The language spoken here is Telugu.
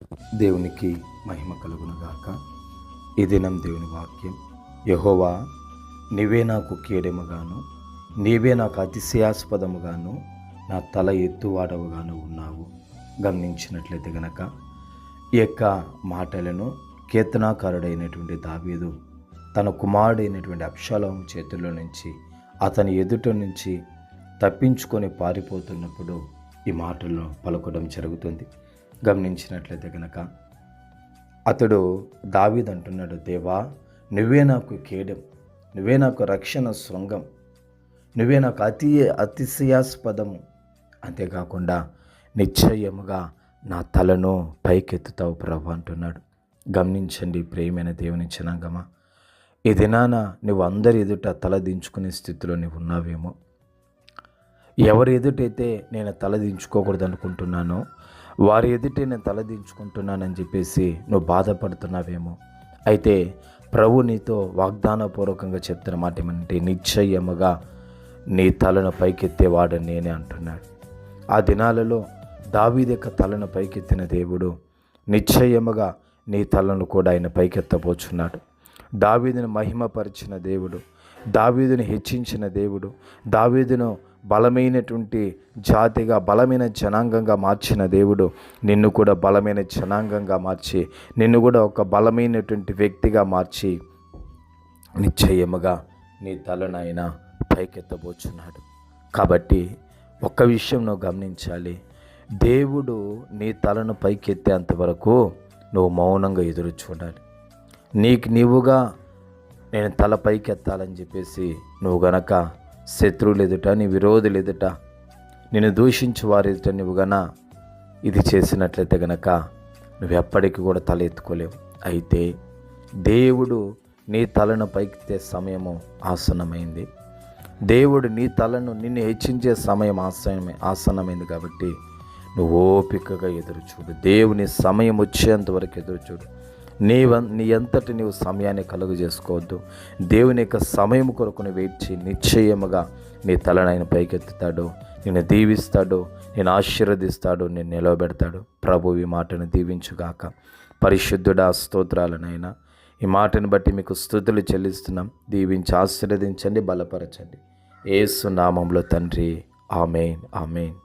దేవునికి మహిమ కలుగునుగాక. ఈ దినం దేవుని వాక్యం, యెహోవా నీవే నాకు కేడెముగాను, నీవే నాకు అతిశయాస్పదముగాను, నా తల ఎత్తువాడవుగాను ఉన్నావు. గమనించినట్లయితే గనక ఈ యొక్క మాటలను కీర్తనాకారుడైనటువంటి దావీదు తన కుమారుడైనటువంటి అబ్షాలోము చేతుల్లో నుంచి, అతని ఎదుట నుంచి తప్పించుకొని పారిపోతున్నప్పుడు ఈ మాటలను పలకడం జరుగుతుంది. గమనించినట్లయితే కనుక అతడు దావీదు అంటున్నాడు, దేవా నువ్వే నాకు కేడెం, నువ్వే నాకు రక్షణ శృంగం, నువ్వే నాకు అతిశయాస్పదము, అంతేకాకుండా నిశ్చయముగా నా తలను పైకెత్తుతావు ప్రభు అంటున్నాడు. గమనించండి ప్రియమైన దేవుని జనాంగమా, ఈ దినాన నువ్వు అందరి ఎదుట తల దించుకునే స్థితిలో నువ్వు ఉన్నావేమో. ఎవరి ఎదుటైతే నేను తల దించుకోకూడదు అనుకుంటున్నానో వారి ఎదుటే నేను తలదించుకుంటున్నానని చెప్పేసి నువ్వు బాధపడుతున్నావేమో. అయితే ప్రభు నీతో వాగ్దానపూర్వకంగా చెప్తున్న మాట ఏమంటే, నిశ్చయముగా నీ తలను పైకెత్తేవాడని నేనే అంటున్నాడు. ఆ దినాలలో దావీదు యొక్క తలను పైకెత్తిన దేవుడు నిశ్చయముగా నీ తలను కూడా ఆయన పైకెత్తబోచున్నాడు. దావీదును మహిమపరిచిన దేవుడు, దావీదును హెచ్చించిన దేవుడు, దావీదును బలమైనటువంటి జాతిగా, బలమైన జనాంగంగా మార్చిన దేవుడు నిన్ను కూడా బలమైన జనాంగంగా మార్చి, నిన్ను కూడా ఒక బలమైనటువంటి వ్యక్తిగా మార్చి నిశ్చయముగా నీ తలనైనా పైకెత్తబోచున్నాడు. కాబట్టి ఒక్క విషయం నువ్వు గమనించాలి, దేవుడు నీ తలను పైకెత్తేంత వరకు నువ్వు మౌనంగా ఎదురు చూడాలి. నీవుగా నేను తల పైకెత్తాలని చెప్పేసి నువ్వు గనక శత్రువులు ఎదుట, నీ విరోధులు ఎదుట, నిన్ను దూషించు వారి ఎదుట నువ్వు ఇది చేసినట్లయితే గనక నువ్వు ఎప్పటికీ కూడా తల ఎత్తుకోలేవు. అయితే దేవుడు నీ తలను పైకెత్తే సమయము ఆసన్నమైంది. దేవుడు నీ తలను నిన్ను హెచ్చించే సమయం ఆసన్నమైంది. కాబట్టి నువ్వు ఓపికగా ఎదురు చూడు. దేవుని సమయం వచ్చేంత వరకు ఎదురు చూడు. నీ అంతటి నీవు సమయాన్ని కలుగు చేసుకోవద్దు. దేవుని యొక్క సమయం కొరకు నువ్వు వేచి నిశ్చయముగా నీ తలను పైకెత్తుతాడు, నిన్ను దీవిస్తాడు, నేను ఆశీర్వదిస్తాడు, నేను నిలవబెడతాడు. ప్రభు ఈ మాటను దీవించుగాక. పరిశుద్ధుడా స్తోత్రాలనైనా ఈ మాటను బట్టి మీకు స్తుతులు చెల్లిస్తున్నాం. దీవించి ఆశీర్వదించండి, బలపరచండి. యేసు నామములో తండ్రి, ఆమేన్, ఆమేన్.